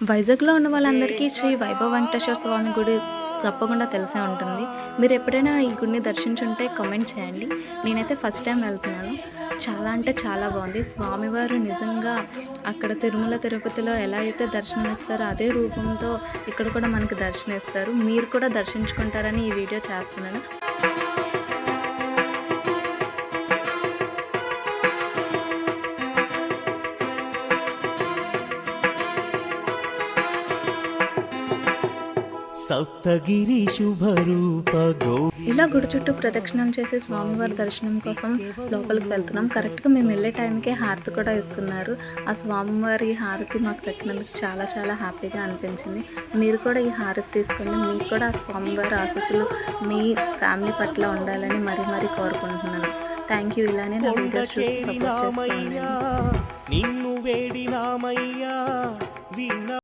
వైజాగ్‌లో ఉన్న వాళ్ళందరికీ శ్రీ వైభవ వెంకటేశ్వర స్వామి గుడి తప్పకుండా తెలిసే ఉంటుంది. మీరు ఎప్పుడైనా ఈ గుడిని దర్శించుంటే కామెంట్ చేయండి. నేనైతే ఫస్ట్ టైం వెళ్తున్నాను. చాలా అంటే చాలా బాగుంది. స్వామివారు నిజంగా అక్కడ తిరుమల తిరుపతిలో ఎలా అయితే దర్శనమిస్తారో అదే రూపంతో ఇక్కడ కూడా మనకు దర్శనమిస్తారు. మీరు కూడా దర్శించుకుంటారని ఈ వీడియో చేస్తున్నాను. సప్తగిరి శుభరూప ఇలా గుడి చుట్టూ ప్రదక్షిణం చేసి స్వామివారి దర్శనం కోసం లోపలికి వెళ్తున్నాం. కరెక్ట్గా మేము వెళ్ళే టైంకే హారతి కూడా ఇస్తున్నారు. ఆ స్వామివారి హారతి మాకు దక్కినందుకు చాలా చాలా హ్యాపీగా అనిపించింది. మీరు కూడా ఈ హారతి తీసుకొని మీకు కూడా ఆ స్వామివారి ఆశీస్సులు మీ ఫ్యామిలీ పట్ల ఉండాలని మరీ మరీ కోరుకుంటున్నాను. Thank you. ఇలానే నా వీడియోస్ చూసి సపోర్ట్ చేస్తూ ఉండండి. నిన్ను వేడినామయ్యా